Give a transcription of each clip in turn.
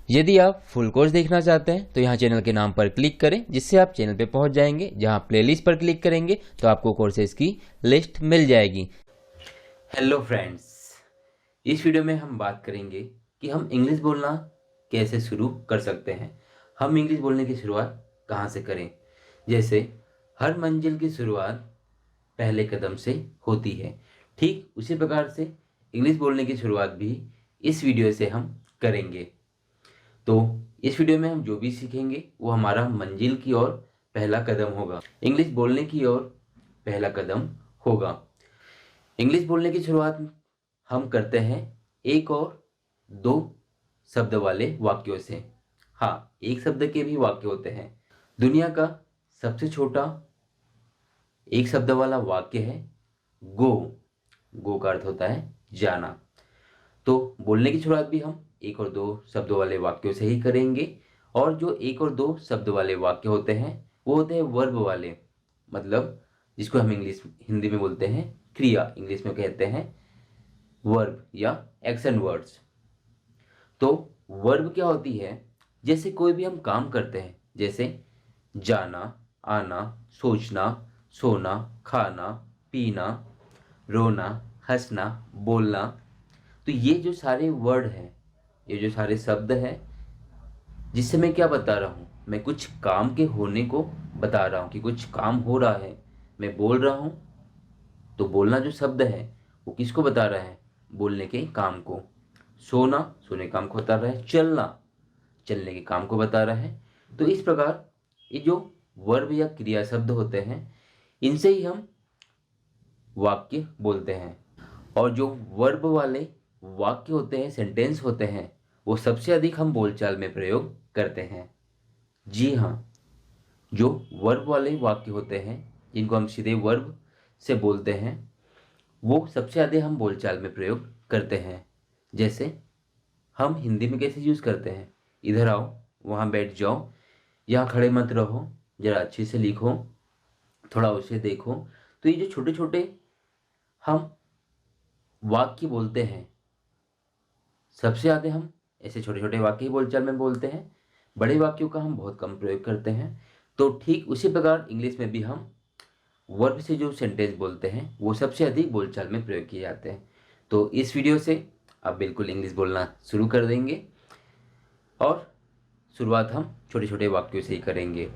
यदि आप full course देखना चाहते हैं तो यहाँ चैनल के नाम पर क्लिक करें, जिससे आप चैनल पे पहुंच जाएंगे। जहाँ प्लेलिस्ट पर क्लिक करेंगे तो आपको कोर्सेज की लिस्ट मिल जाएगी। हेलो फ्रेंड्स, इस वीडियो में हम बात करेंगे कि हम इंग्लिश बोलना कैसे शुरू कर सकते हैं। हम इंग्लिश बोलने की शुरुआत कहाँ से करें। जैसे हर मंजिल की शुरुआत पहले कदम से होती है, ठीक उसी प्रकार से इंग्लिश बोलने की शुरुआत भी इस वीडियो से हम करेंगे। तो इस वीडियो में हम जो भी सीखेंगे वो हमारा मंजिल की ओर पहला कदम होगा, इंग्लिश बोलने की ओर पहला कदम होगा। इंग्लिश बोलने की शुरुआत हम करते हैं एक और दो शब्द वाले वाक्यों से। हाँ, एक शब्द के भी वाक्य होते हैं। दुनिया का सबसे छोटा एक शब्द वाला वाक्य है गो। गो का अर्थ होता है जाना। तो बोलने की शुरुआत भी हम एक और दो शब्दों वाले वाक्यों से ही करेंगे। और जो एक और दो शब्द वाले वाक्य होते हैं वो होते हैं वर्ब वाले, मतलब जिसको हम हिंदी में बोलते हैं क्रिया, इंग्लिश में कहते हैं वर्ब या एक्शन वर्ड्स। तो वर्ब क्या होती है, जैसे कोई भी हम काम करते हैं, जैसे जाना, आना, सोचना, सोना, खाना, पीना, रोना, हंसना, बोलना। तो ये जो सारे वर्ड हैं, ये जो सारे शब्द हैं, जिससे मैं क्या बता रहा हूँ, मैं कुछ काम के होने को बता रहा हूँ कि कुछ काम हो रहा है, मैं बोल रहा हूँ। तो बोलना जो शब्द है वो किसको बता रहा है, बोलने के काम को। सोना, सोने के काम को बता रहा है। चलना, चलने के काम को बता रहा है। तो इस प्रकार ये जो वर्ब या क्रिया शब्द होते हैं, इनसे ही हम वाक्य बोलते हैं। और जो वर्ब वाले वाक्य होते हैं, सेंटेंस होते हैं, वो सबसे अधिक हम बोलचाल में प्रयोग करते हैं। जी हाँ, जो वर्ब वाले वाक्य होते हैं, जिनको हम सीधे वर्ब से बोलते हैं, वो सबसे ज़्यादा हम बोलचाल में प्रयोग करते हैं। जैसे हम हिंदी में कैसे यूज़ करते हैं, इधर आओ, वहाँ बैठ जाओ, यहाँ खड़े मत रहो, ज़रा अच्छे से लिखो, थोड़ा उसे देखो। तो ये जो छोटे छोटे हम वाक्य बोलते हैं, सबसे ज़्यादा हम ऐसे छोटे छोटे वाक्य ही बोलचाल में बोलते हैं। बड़े वाक्यों का हम बहुत कम प्रयोग करते हैं। तो ठीक उसी प्रकार इंग्लिश में भी हम वर्ब से जो सेंटेंस बोलते हैं वो सबसे अधिक बोलचाल में प्रयोग किए जाते हैं। तो इस वीडियो से आप बिल्कुल इंग्लिश बोलना शुरू कर देंगे और शुरुआत हम छोटे छोटे वाक्यों से ही करेंगे।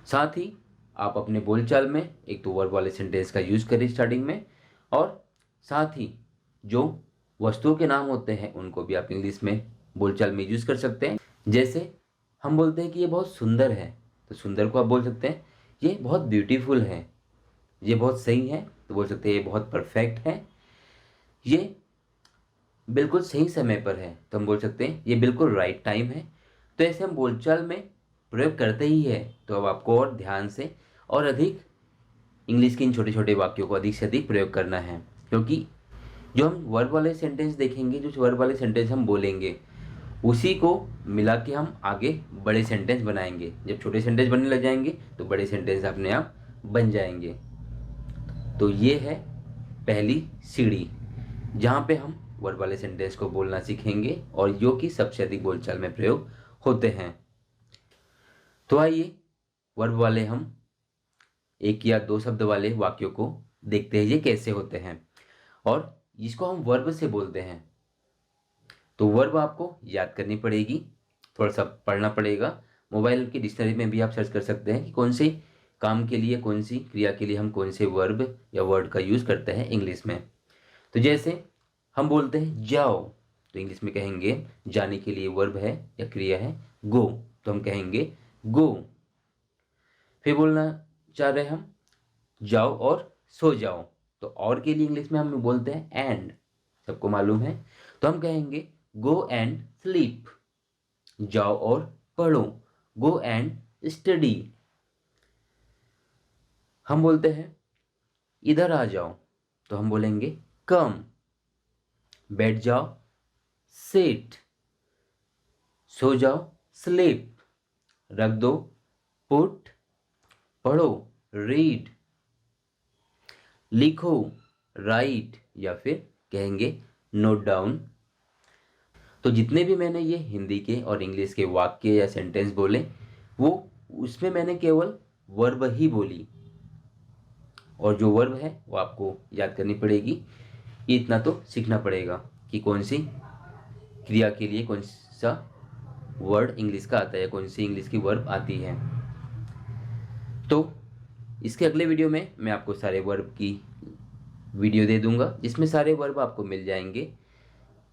साथ ही आप अपने बोलचाल में एक तो वर्ब वाले सेंटेंस का यूज़ करें स्टार्टिंग में, और साथ ही जो वस्तुओं के नाम होते हैं उनको भी आप इंग्लिश में बोलचाल में यूज़ कर सकते हैं। जैसे हम बोलते हैं कि ये बहुत सुंदर है, तो सुंदर को आप बोल सकते हैं ये बहुत ब्यूटीफुल है। ये बहुत सही है तो बोल सकते हैं ये बहुत परफेक्ट है। ये बिल्कुल सही समय पर है तो हम बोल सकते हैं ये बिल्कुल राइट टाइम है। तो ऐसे हम बोलचाल में प्रयोग करते ही है। तो अब आपको और ध्यान से और अधिक इंग्लिश के इन छोटे छोटे वाक्यों को अधिक से अधिक प्रयोग करना है, क्योंकि जो हम वर्ब वाले सेंटेंस देखेंगे, जो वर्ब वाले सेंटेंस हम बोलेंगे, उसी को मिला के हम आगे बड़े सेंटेंस बनाएंगे। जब छोटे सेंटेंस बनने लग जाएंगे तो बड़े सेंटेंस अपने आप बन जाएंगे। तो ये है पहली सीढ़ी, जहाँ पे हम वर्ब वाले सेंटेंस को बोलना सीखेंगे और जो कि सबसे अधिक बोलचाल में प्रयोग होते हैं। तो आइए वर्ब वाले हम एक या दो शब्द वाले वाक्यों को देखते हैं ये कैसे होते हैं और जिसको हम वर्ब से बोलते हैं। तो वर्ब आपको याद करनी पड़ेगी, थोड़ा सा पढ़ना पड़ेगा। मोबाइल की डिक्शनरी में भी आप सर्च कर सकते हैं कि कौन से काम के लिए, कौन सी क्रिया के लिए हम कौन से वर्ब या वर्ड का यूज़ करते हैं इंग्लिश में। तो जैसे हम बोलते हैं जाओ, तो इंग्लिश में कहेंगे जाने के लिए वर्ब है या क्रिया है गो, तो हम कहेंगे गो। फिर बोलना चाह रहे हैं हम जाओ और सो जाओ, तो और के लिए इंग्लिश में हम बोलते हैं एंड, सबको मालूम है। तो हम कहेंगे गो एंड स्लीप, जाओ और पढ़ो, गो एंड स्टडी। हम बोलते हैं इधर आ जाओ, तो हम बोलेंगे कम। बैठ जाओ सिट, सो जाओ स्लीप, रख दो पुट, पढ़ो रीड, लिखो राइट, या फिर कहेंगे नोट डाउन। तो जितने भी मैंने ये हिंदी के और इंग्लिश के वाक्य या सेंटेंस बोले वो उसमें मैंने केवल वर्ब ही बोली, और जो वर्ब है वो आपको याद करनी पड़ेगी। इतना तो सीखना पड़ेगा कि कौन सी क्रिया के लिए कौन सा वर्ड इंग्लिश का आता है या कौन सी इंग्लिश की वर्ब आती है। तो इसके अगले वीडियो में मैं आपको सारे वर्ब की वीडियो दे दूंगा, जिसमें सारे वर्ब आपको मिल जाएंगे,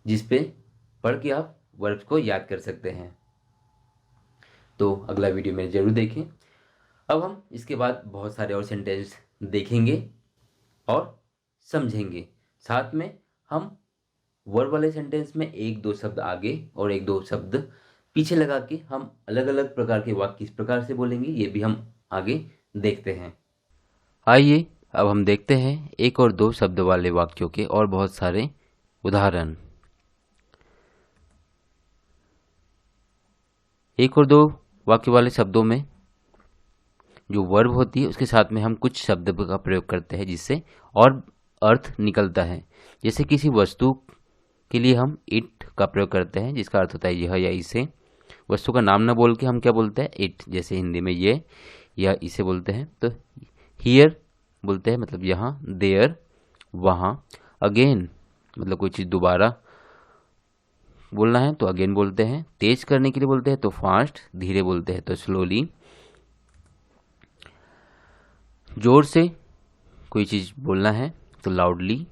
जिस पे पढ़ के आप वर्ब्स को याद कर सकते हैं। तो अगला वीडियो में ज़रूर देखें। अब हम इसके बाद बहुत सारे और सेंटेंस देखेंगे और समझेंगे। साथ में हम वर्ब वाले सेंटेंस में एक दो शब्द आगे और एक दो शब्द पीछे लगा के हम अलग अलग प्रकार के वाक्य किस प्रकार से बोलेंगे ये भी हम आगे देखते हैं। आइए अब हम देखते हैं एक और दो शब्द वाले वाक्यों के और बहुत सारे उदाहरण। एक और दो वाक्य वाले शब्दों में जो वर्ब होती है उसके साथ में हम कुछ शब्द का प्रयोग करते हैं जिससे और अर्थ निकलता है। जैसे किसी वस्तु के लिए हम इट का प्रयोग करते हैं जिसका अर्थ होता है यह या इसे। वस्तु का नाम ना बोल के हम क्या बोलते हैं, इट। जैसे हिंदी में ये या इसे बोलते हैं तो हियर बोलते हैं, मतलब यहाँ। देयर वहाँ। अगेन मतलब कोई चीज़ दोबारा बोलना है तो अगेन बोलते हैं। तेज करने के लिए बोलते हैं तो फास्ट। धीरे बोलते हैं तो स्लोली। जोर से कोई चीज़ बोलना है तो लाउडली।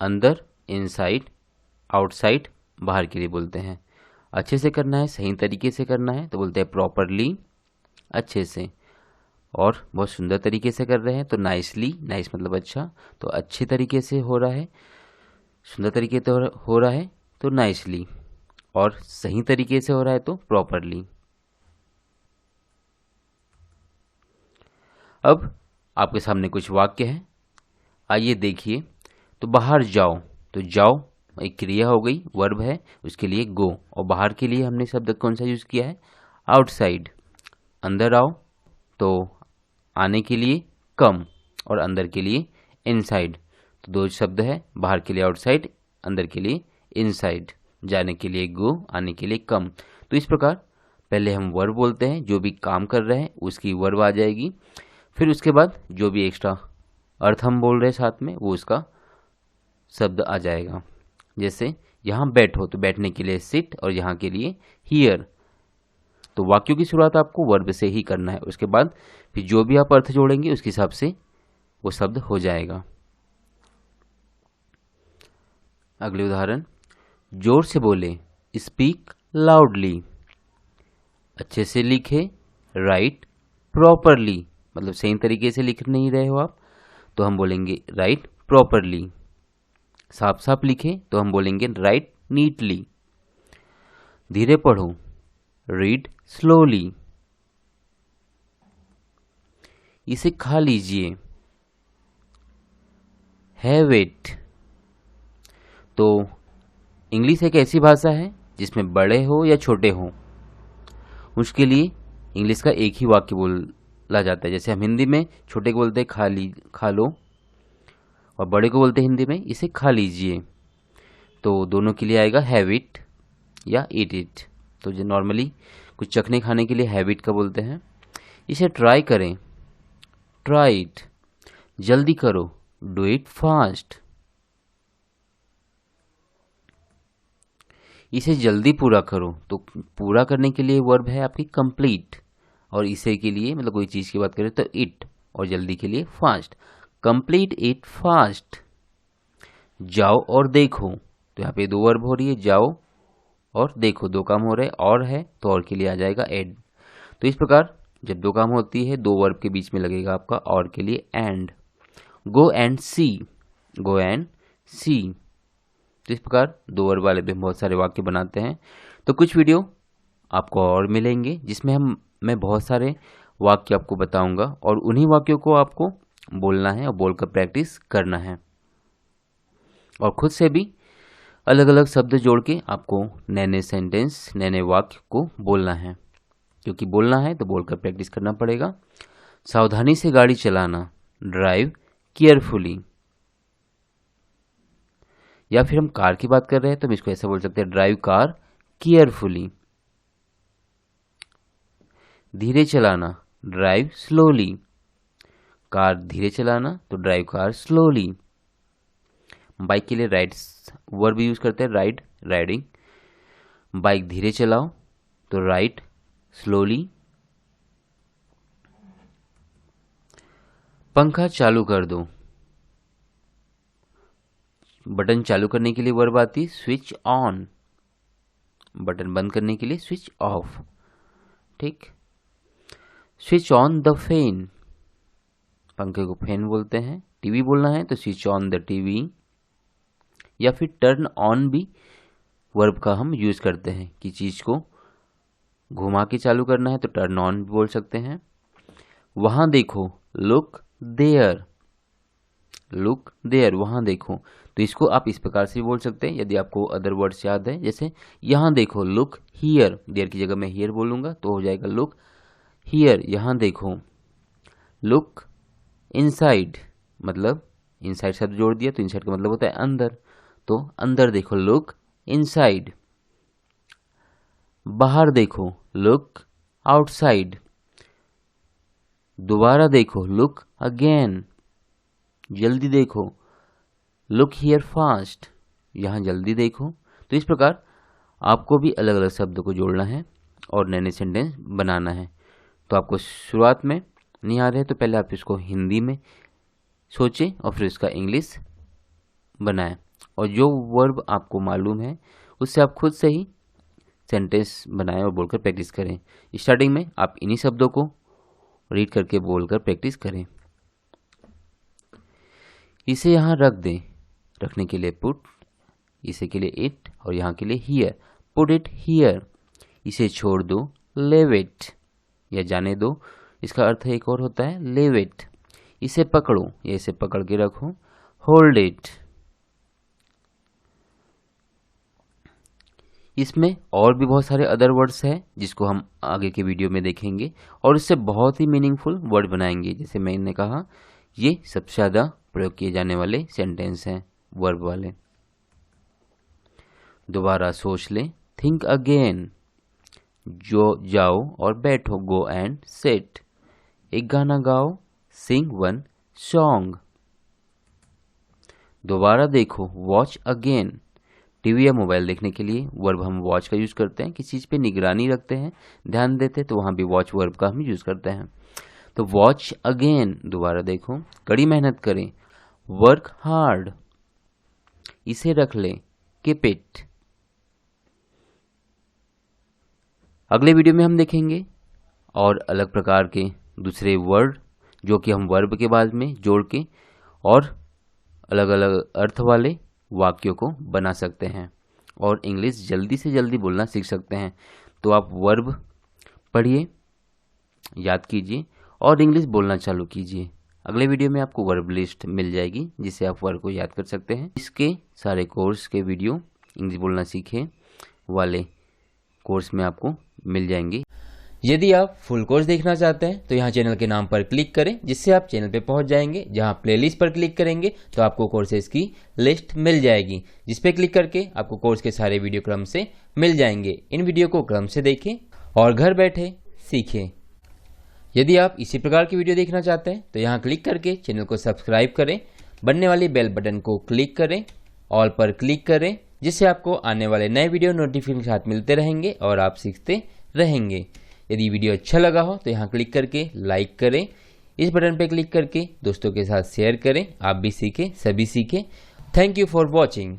अंदर इनसाइड। आउटसाइड बाहर के लिए बोलते हैं। अच्छे से करना है, सही तरीके से करना है तो बोलते हैं प्रॉपरली, अच्छे से। और बहुत सुंदर तरीके से कर रहे हैं तो नाइसली। नाइस मतलब अच्छा, तो अच्छे तरीके से हो रहा है, सुंदर तरीके से हो रहा है तो नाइसली, और सही तरीके से हो रहा है तो प्रॉपरली। अब आपके सामने कुछ वाक्य हैं, आइए देखिए। तो बाहर जाओ, तो जाओ एक क्रिया हो गई, वर्ब है, उसके लिए गो। और बाहर के लिए हमने शब्द कौन सा यूज किया है, आउटसाइड। अंदर आओ तो आने के लिए कम, और अंदर के लिए इनसाइड। तो दो शब्द है, बाहर के लिए आउटसाइड, अंदर के लिए इनसाइड। जाने के लिए गो, आने के लिए कम। तो इस प्रकार पहले हम वर्ब बोलते हैं, जो भी काम कर रहे हैं उसकी वर्ब आ जाएगी। फिर उसके बाद जो भी एक्स्ट्रा अर्थ हम बोल रहे हैं साथ में वो उसका शब्द आ जाएगा। जैसे यहाँ बैठो तो बैठने के लिए सिट, और यहाँ के लिए हियर। तो वाक्यों की शुरुआत आपको वर्ब से ही करना है, उसके बाद फिर जो भी आप अर्थ जोड़ेंगे उसके हिसाब से वो शब्द हो जाएगा। अगले उदाहरण, जोर से बोले, स्पीक लाउडली। अच्छे से लिखे, राइट प्रॉपरली, मतलब सही तरीके से लिख नहीं रहे हो आप तो हम बोलेंगे राइट प्रॉपरली। साफ साफ लिखे तो हम बोलेंगे राइट नीटली। धीरे पढ़ो, रीड स्लोली। इसे खा लीजिए, हैव इट। तो इंग्लिश एक ऐसी भाषा है जिसमें बड़े हो या छोटे हो उसके लिए इंग्लिश का एक ही वाक्य बोला जाता है। जैसे हम हिंदी में छोटे को बोलते हैं खा लो, और बड़े को बोलते हैं हिंदी में इसे खा लीजिए। तो दोनों के लिए आएगा हैव इट या ईट इट। तो जो नॉर्मली कुछ चखने खाने के लिए हैव इट का बोलते हैं। इसे ट्राई करें, ट्राई इट। जल्दी करो, डू इट फास्ट। इसे जल्दी पूरा करो, तो पूरा करने के लिए वर्ब है आपकी कंप्लीट, और इसे के लिए मतलब कोई चीज़ की बात करें तो इट, और जल्दी के लिए फास्ट। Complete it fast. जाओ और देखो, तो यहाँ पे दो वर्ब हो रही है, जाओ और देखो, दो काम हो रहे हैं, और है तो और के लिए आ जाएगा एड। तो इस प्रकार जब दो काम होती है दो वर्ब के बीच में लगेगा आपका और के लिए and. Go and see, go and see. तो इस प्रकार दो वर्ब वाले भी बहुत सारे वाक्य बनाते हैं। तो कुछ वीडियो आपको और मिलेंगे जिसमें मैं बहुत सारे वाक्य आपको बताऊंगा, और उन्हीं वाक्यों को आपको बोलना है और बोलकर प्रैक्टिस करना है, और खुद से भी अलग अलग शब्द जोड़ के आपको नए नए सेंटेंस, नए नए वाक्य को बोलना है। क्योंकि बोलना है तो बोलकर प्रैक्टिस करना पड़ेगा। सावधानी से गाड़ी चलाना, ड्राइव केयरफुली। या फिर हम कार की बात कर रहे हैं तो हम इसको ऐसा बोल सकते हैं, ड्राइव कार केयरफुली। धीरे चलाना, ड्राइव स्लोली। कार धीरे चलाना तो ड्राइव कार स्लोली। बाइक के लिए राइड वर्ब यूज करते हैं, राइड राइडिंग। बाइक धीरे चलाओ तो राइड स्लोली। पंखा चालू कर दो, बटन चालू करने के लिए वर्ब आती स्विच ऑन, बटन बंद करने के लिए स्विच ऑफ। ठीक। स्विच ऑन द फैन, पंखे को फैन बोलते हैं। टीवी बोलना है तो स्विच ऑन द टीवी। या फिर टर्न ऑन भी वर्ब का हम यूज करते हैं कि चीज को घुमा के चालू करना है तो टर्न ऑन भी बोल सकते हैं। वहां देखो, लुक देयर, लुक देयर, वहां देखो, तो इसको आप इस प्रकार से भी बोल सकते हैं यदि आपको अदर वर्ड्स याद है। जैसे यहां देखो, लुक हियर, देयर की जगह मैं हियर बोलूंगा तो हो जाएगा लुक हियर, यहां देखो। लुक इनसाइड, मतलब इनसाइड शब्द जोड़ दिया तो इनसाइड का मतलब होता है अंदर, तो अंदर देखो, लुक इनसाइड। बाहर देखो, लुक आउटसाइड। दोबारा देखो, लुक अगेन। जल्दी देखो, लुक हियर फास्ट, यहां जल्दी देखो। तो इस प्रकार आपको भी अलग अलग शब्दों को जोड़ना है और नए नए सेंटेंस बनाना है। तो आपको शुरुआत में नहीं आ रहे हैं तो पहले आप इसको हिंदी में सोचें और फिर इसका इंग्लिश बनाएं, और जो वर्ब आपको मालूम है उससे आप खुद से ही सेंटेंस बनाएं और बोलकर प्रैक्टिस करें। स्टार्टिंग में आप इन्हीं शब्दों को रीड करके बोलकर प्रैक्टिस करें। इसे यहाँ रख दें, रखने के लिए पुट, इसे के लिए इट और यहाँ के लिए हियर, पुट इट हियर। इसे छोड़ दो, लेव इट, या जाने दो, इसका अर्थ एक और होता है लेव इट। इसे पकड़ो या इसे पकड़ के रखो, होल्ड इट। इसमें और भी बहुत सारे अदर वर्ड्स हैं जिसको हम आगे के वीडियो में देखेंगे और इससे बहुत ही मीनिंगफुल वर्ड बनाएंगे। जैसे मैंने कहा, ये सबसे ज़्यादा प्रयोग किए जाने वाले सेंटेंस हैं वर्ब वाले। दोबारा सोच लें, थिंक अगेन, जो जाओ और बैठो, गो एंड सिट। एक गाना गाओ, सिंग वन सॉन्ग। दोबारा देखो, वॉच अगेन। टीवी या मोबाइल देखने के लिए वर्ब हम वॉच का यूज करते हैं, किसी चीज पे निगरानी रखते हैं, ध्यान देते हैं, तो वहां भी वॉच वर्ब का हम यूज करते हैं। तो वॉच अगेन, दोबारा देखो। कड़ी मेहनत करें, वर्क हार्ड। इसे रख ले, कीप इट। अगले वीडियो में हम देखेंगे और अलग प्रकार के दूसरे वर्ड जो कि हम वर्ब के बाद में जोड़ के और अलग अलग अर्थ वाले वाक्यों को बना सकते हैं और इंग्लिश जल्दी से जल्दी बोलना सीख सकते हैं। तो आप वर्ब पढ़िए, याद कीजिए और इंग्लिश बोलना चालू कीजिए। अगले वीडियो में आपको वर्ब लिस्ट मिल जाएगी जिससे आप वर्ब को याद कर सकते हैं। इसके सारे कोर्स के वीडियो इंग्लिश बोलना सीखे वाले कोर्स में आपको मिल जाएंगे। यदि आप फुल कोर्स देखना चाहते हैं तो यहाँ चैनल के नाम पर क्लिक करें, जिससे आप चैनल पे पहुंच जाएंगे। जहाँ प्लेलिस्ट पर क्लिक करेंगे तो आपको कोर्सेज की लिस्ट मिल जाएगी, जिस पे क्लिक करके आपको कोर्स के सारे वीडियो क्रम से मिल जाएंगे। इन वीडियो को क्रम से देखें और घर बैठे सीखें। यदि आप इसी प्रकार की वीडियो देखना चाहते हैं तो यहाँ क्लिक करके चैनल को सब्सक्राइब करें, बनने वाली बेल बटन को क्लिक करें, ऑल पर क्लिक करें, जिससे आपको आने वाले नए वीडियो नोटिफिकेशन साथ मिलते रहेंगे और आप सीखते रहेंगे। यदि वीडियो अच्छा लगा हो तो यहाँ क्लिक करके लाइक करें, इस बटन पर क्लिक करके दोस्तों के साथ शेयर करें। आप भी सीखें, सभी सीखें। Thank you for watching.